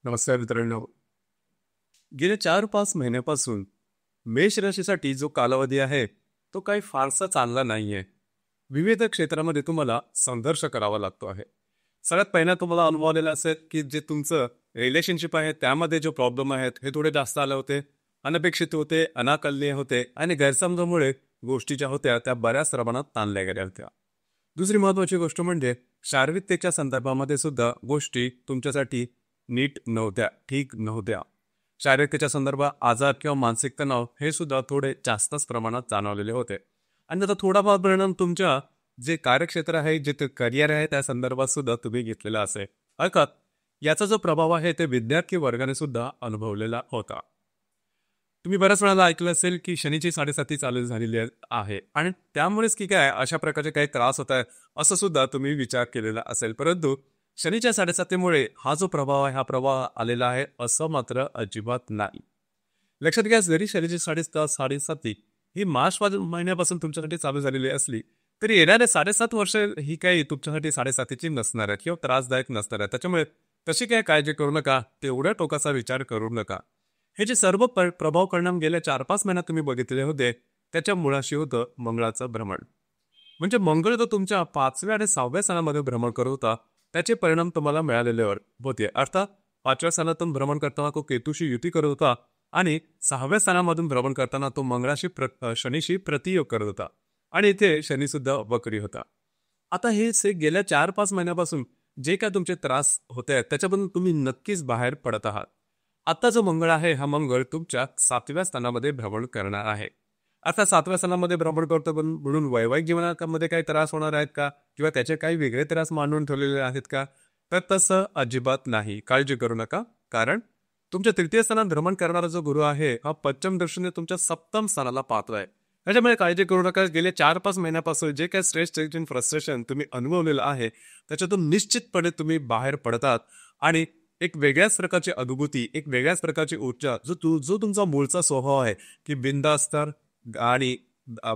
नमस्कार मित्रांनो. गेल्या 4-5 महिन्यापासून मेष राशीसाठी जो कालावधी आहे तो काही फारसा चांगला नाहीये. विविध क्षेत्रामध्ये तुम्हाला संघर्ष करावा लागतो आहे. सगळ्यात पहिला तुम्हाला अनुभव आलेला असेल की जे तुमचं रिलेशनशिप आहे त्यामध्ये जो प्रॉब्लेम आहेत हे थोडे जास्त आले होते, अनपेक्षित होते, अनाकलनीय होते आणि गैरसमजामुळे गोष्टी ज्या होत्या त्या बऱ्याच प्रमाणात ताणल्या गेल्या होत्या. दुसरी महत्वाची गोष्ट म्हणजे शारीरिकतेच्या संदर्भामध्ये सुद्धा गोष्टी तुमच्यासाठी नीट नव्हत्या, ठीक नव्हत्या. शारीरिकतेच्या संदर्भात आजार किंवा मानसिक तणाव हे सुद्धा थोडे जास्तच प्रमाणात जाणवलेले होते. आणि त्याचा थोडाफार परिणाम तुमच्या जे कार्यक्षेत्र आहे, जे ते करिअर आहे त्या संदर्भात सुद्धा तुम्ही घेतलेला असेल. अर्थात याचा जो प्रभाव आहे ते विद्यार्थी वर्गाने सुद्धा अनुभवलेला होता. तुम्ही बऱ्याच वेळाला ऐकलं असेल की शनीची 7.5 चालू झालेली आहे आणि त्यामुळेच की काय अशा प्रकारचे काही त्रास होत आहे असं सुद्धा तुम्ही विचार केलेला असेल. परंतु शनीच्या 7.5मुळे हा जो प्रभाव आहे हा प्रभाव आलेला आहे असं मात्र अजिबात नाही. लक्षात घ्या, जरी शनीची 7.5 ही मार्च महिन्यापासून तुमच्यासाठी चालू झालेली असली तरी येणारे 7.5 वर्ष ही काही तुमच्यासाठी 7.5ची नसणार आहे किंवा त्रासदायक नसणार आहे. त्याच्यामुळे तशी काय काळजी करू नका, तेवढ्या टोकाचा विचार करू नका. हे जे सर्व प्रभाव परिणाम गेल्या 4-5 महिन्यात तुम्ही बघितले होते त्याच्या मुळाशी होतं मंगळाचं भ्रमण. म्हणजे मंगळ जो तुमच्या 5व्या आणि 6व्या स्थानामध्ये भ्रमण करत होता त्याचे परिणाम तुम्हाला मिळालेले होते. अर्थात 5व्या स्थानातून भ्रमण करताना तो केतूशी युती करत होता आणि 6व्या स्थानामधून भ्रमण करताना तो मंगळाशी शनीशी प्रतियोग करत होता आणि इथे शनी सुद्धा वक्री होता. आता हे गेल्या 4-5 महिन्यापासून जे काय तुमचे त्रास होते आहेत त्याच्यापासून तुम्ही नक्कीच बाहेर पडत आहात. आता जो मंगळ आहे हा मंगळ तुमच्या 7व्या स्थानामध्ये भ्रमण करणार आहे. आता 7व्या स्थानामध्ये भ्रमण करतो पण म्हणून वैवाहिक जीवनामध्ये काही त्रास होणार आहेत का किंवा त्याचे काही वेगळे त्रास मांडून ठेवलेले आहेत का, तर तसं अजिबात नाही. काळजी करू नका, कारण तुमच्या 3य स्थानात भ्रमण करणारा जो गुरु आहे हा पंचम दृष्टीने तुमच्या 7म स्थानाला पाहतोय. त्याच्यामुळे काळजी करू नका. गेले 4-5 महिन्यापासून जे काही स्ट्रेस, टेन्शन, फ्रस्ट्रेशन तुम्ही अनुभवलेलं आहे त्याच्यातून निश्चितपणे तुम्ही बाहेर पडतात आणि एक वेगळ्याच प्रकारची अनुभूती, एक वेगळ्याच प्रकारची ऊर्जा जो तुमचा मूळचा स्वभाव आहे की बिनधास्त आणि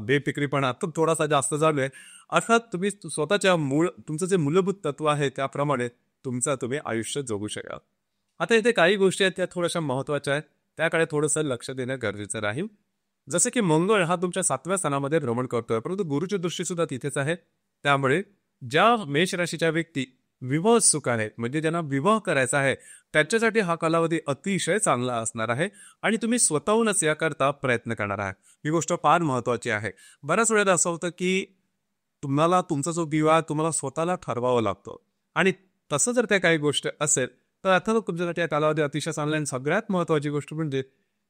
बेफिक्रीपणा तो थोडासा जास्त झालोय. अर्थात तुम्ही स्वतःच्या तुमचं जे मूलभूत तत्व आहे त्याप्रमाणे तुम्ही आयुष्य जगू शकाल. आता इथे काही गोष्टी आहेत त्या थोड्याशा महत्वाच्या आहेत, त्याकडे थोडंसं लक्ष देणं गरजेचं राहील. जसं की मंगळ हा तुमच्या 7व्या स्थानामध्ये भ्रमण करतोय, परंतु गुरुची दृष्टी सुद्धा तिथेच आहे. त्यामुळे ज्या मेष राशीच्या व्यक्ती विवाह सुख आहेत म्हणजे ज्यांना विवाह करायचा आहे त्याच्यासाठी हा कालावधी अतिशय चांगला असणार आहे आणि तुम्ही स्वतःहूनच याकरता प्रयत्न करणार आहात. ही गोष्ट फार महत्वाची आहे. बऱ्याच वेळेला असं होतं की तुम्हाला तुमचा जो विवाह तुम्हाला स्वतःला ठरवावा लागतो आणि तसं जर त्या काही गोष्ट असेल तर अर्थात तुमच्यासाठी हा कालावधी अतिशय चांगला. आणि सगळ्यात महत्वाची गोष्ट म्हणजे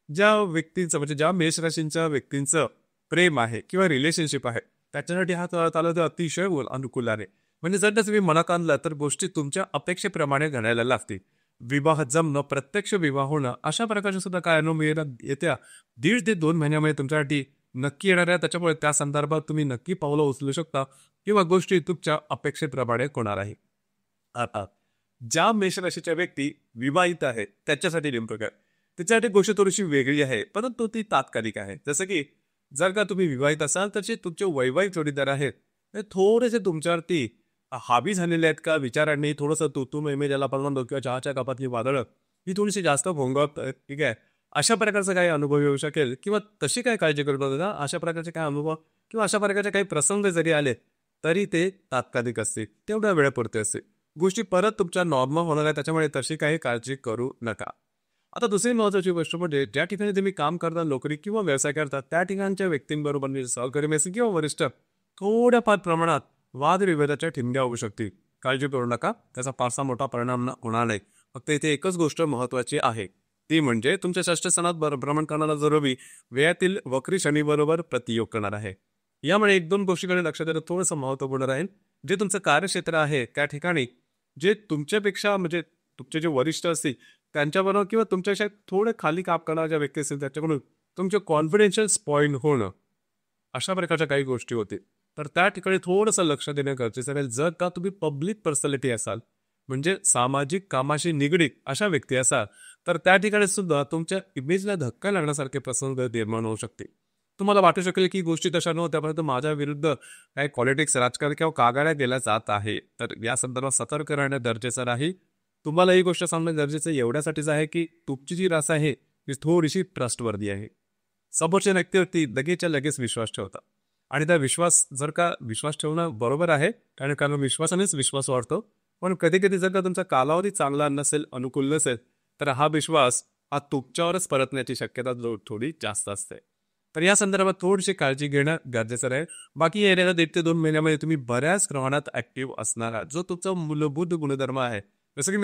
ज्या व्यक्तींचं म्हणजे ज्या मेष राशींच्या व्यक्तींचं प्रेम आहे किंवा रिलेशनशिप आहे त्याच्यासाठी हा कालावधी अतिशय अनुकूल आहे. म्हणजे जर तुम्ही मनात आणलं तर गोष्टी तुमच्या अपेक्षेप्रमाणे घडायला लागतील. विवाह जमणं, प्रत्यक्ष विवाह होणं अशा प्रकारच्या सुद्धा काय अनुभव येत्या 1.5 ते 2 महिन्यामध्ये तुमच्यासाठी नक्की येणार आहे. त्याच्यामुळे त्या संदर्भात तुम्ही नक्की पावलं उचलू शकता किंवा गोष्टी तुमच्या अपेक्षेप्रमाणे होणार आहे. आता ज्या मेषराशीच्या व्यक्ती विवाहित आहेत त्याच्यासाठी नेमकं काय, त्याच्यासाठी गोष्ट थोडीशी वेगळी आहे परंतु ती तात्कालिक आहे. जसं की जर का तुम्ही विवाहित असाल तर जे तुमचे वैवाहिक जोडीदार आहेत ते थोडेसे तुमच्यावरती हावी झालेले आहेत का विचारांनी, थोडंसं तू मेमे ज्याला आपण म्हणतो किंवा चहाच्या कपातली वादळं ही थोडीशी जास्त भोंगत, ठीक आहे, अशा प्रकारचा काही अनुभव येऊ शकेल किंवा तशी काय काळजी करतो ना अशा प्रकारचे काय अनुभव किंवा अशा प्रकारचे काही प्रसंग जरी आले तरी ते तात्कालिक असते, तेवढ्या वेळेपुरते असते. गोष्टी परत तुमच्या नॉर्मल होणार आहे, त्याच्यामुळे तशी काही काळजी करू नका. आता दुसरी महत्वाची गोष्ट म्हणजे ज्या ठिकाणी तुम्ही काम करता, नोकरी किंवा व्यवसाय करता त्या ठिकाणच्या व्यक्तींबरोबर म्हणजे सहकर्मी असेल किंवा वरिष्ठ थोड्याफार प्रमाणात वादविवादाच्या ठिणग्या होऊ शकतील. काळजी करू नका, त्याचा फारसा मोठा परिणाम होणार नाही. फक्त इथे एकच गोष्ट महत्वाची आहे ती म्हणजे तुमच्या षष्ठ स्थानात भ्रमण करणारा जो रवी वेळातील वक्री शनी बरोबर प्रतियोग करणार आहे. यामुळे 1-2 गोष्टीकडे लक्ष देणं थोडंसं महत्वपूर्ण राहील. जे तुमचं कार्यक्षेत्र आहे त्या ठिकाणी जे तुमच्यापेक्षा म्हणजे तुमचे जे वरिष्ठ असतील त्यांच्याबरोबर किंवा तुमच्यापेक्षा थोडे खाली काम करणाऱ्या ज्या व्यक्ती असतील त्याच्याकडून तुमचे कॉन्फिडेन्शियल स्पॉइल होणं अशा प्रकारच्या काही गोष्टी होतील. तर त्या ठिकाणी थोडंसं लक्ष देणं गरजेचं राहील. जर का तुम्ही पब्लिक पर्सनॅलिटी असाल म्हणजे सामाजिक कामाशी निगडीत अशा व्यक्ती असाल तर त्या ठिकाणी सुद्धा तुमच्या इमेजला धक्का लागण्यासारखे प्रसंग निर्माण होऊ शकते. तुम्हाला वाटू शकेल की गोष्टी तशा नव्हत्या परंतु माझ्या विरुद्ध काही पॉलिटिक्स, राजकारण किंवा कागाड्या केल्या जात आहे, तर या संदर्भात सतर्क राहणं गरजेचं राहील. तुम्हाला ही गोष्ट सांगणं गरजेचं एवढ्यासाठीच आहे की तुमची जी रास आहे ती थोडीशी ट्रस्टवर्दी आहे. समोरच्या व्यक्तीवरती लगेचच्या लगेच विश्वास ठेवता आणि त्या विश्वास जर का विश्वास ठेवणं बरोबर आहे कारण विश्वासानेच विश्वास वाढतो. पण कधी कधी जर का तुमचा कालावधी चांगला नसेल, अनुकूल नसेल, तर हा विश्वास हा तुमच्यावरच परतण्याची शक्यता थोडी जास्त असते. तर या संदर्भात थोडीशी काळजी घेणं गरजेचं राहील. बाकी येणाऱ्या 1.5 ते 2 महिन्यामध्ये तुम्ही बऱ्याच प्रमाणात ऍक्टिव्ह असणार आहात. जो तुमचा मूलभूत गुणधर्म आहे, जसं की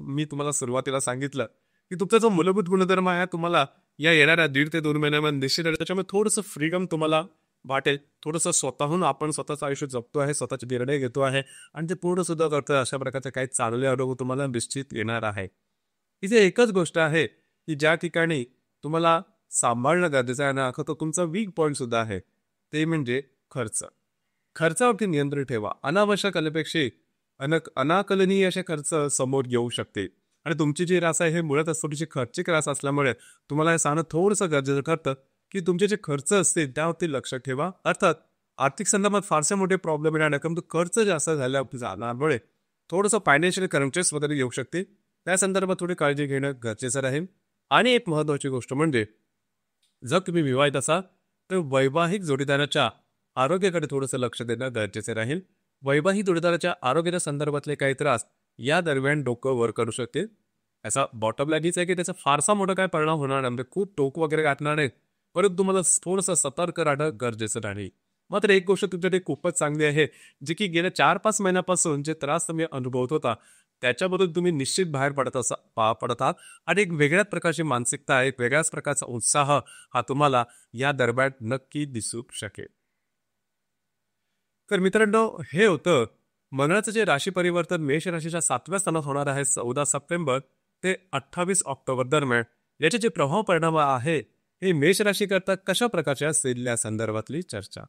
मी तुम्हाला सुरुवातीला सांगितलं की तुमचा जो मूलभूत गुणधर्म आहे तुम्हाला या येणाऱ्या 1.5 ते 2 महिन्यामध्ये निश्चित आहे. त्याच्यामुळे थोडंसं फ्रीडम तुम्हाला वाटेल. थोडंसं स्वतःहून आपण स्वतःचं आयुष्य जगतो आहे, स्वतःचे निर्णय घेतो आहे आणि ते पूर्ण सुद्धा करतोय. अशा प्रकारचे काही चांगले अनुभव तुम्हाला निश्चित येणार आहे. इथे एकच गोष्ट आहे की ज्या ठिकाणी तुम्हाला सांभाळणं गरजेचं आहे ना, तो तुमचा वीक पॉईंट सुद्धा आहे, ते म्हणजे खर्च. खर्चावरती नियंत्रण ठेवा. अनावश्यक अनपेक्षित अनाकलनीय असे खर्च समोर येऊ शकते आणि तुमची जी रास आहे हे मुळातच थोडीशी खर्चिक रास असल्यामुळे तुम्हाला हे सांगणं थोडंसं गरजेचं ठरतं की तुमचे जे खर्च असतील त्यावरती लक्ष ठेवा. अर्थात आर्थिक संदर्भात फारसे मोठे प्रॉब्लेम येणार नाही, परंतु खर्च जास्त जाण्यामुळे थोडंसं फायनान्शियल क्रंचेस वगैरे येऊ शकते. त्या संदर्भात थोडी काळजी घेणं गरजेचं राहील. आणि एक महत्त्वाची गोष्ट म्हणजे जर तुम्ही विवाहित असाल तर वैवाहिक जोडीदाराच्या आरोग्याकडे थोडंसं लक्ष देणं गरजेचे राहील. वैवाहिक जोडीदाराच्या आरोग्याच्या संदर्भातले काही त्रास या दरम्यान डोकं वर करू शकते. याचा बॉटम लाईनच आहे की त्याचा फारसा मोठा काय परिणाम होणार नाही, म्हणजे खूप टोक वगैरे गाठणार नाही, परंतु तुम्हाला थोडंसं सतर्क राहणं गरजेचं राहील. मात्र एक गोष्ट तुमच्यासाठी खूपच चांगली आहे, जी की गेल्या 4-5 महिन्यापासून जे त्रास तुम्ही अनुभवत होता त्याच्यामधून तुम्ही निश्चित बाहेर पडत आहात आणि एक वेगळ्याच प्रकारची मानसिकता, एक वेगळ्याच प्रकारचा उत्साह हा तुम्हाला या दरम्यान नक्की दिसू शकेल. तर मित्रांनो, हे होतं मंगळाचं जे राशी परिवर्तन मेष राशीच्या 7व्या स्थानात होणार आहे 14 सप्टेंबर ते 28 ऑक्टोबर दरम्यान. याचे जे प्रभाव परिणाम आहे हे मेष राशी करता कशा प्रकारच्या असतील या संदर्भातली चर्चा.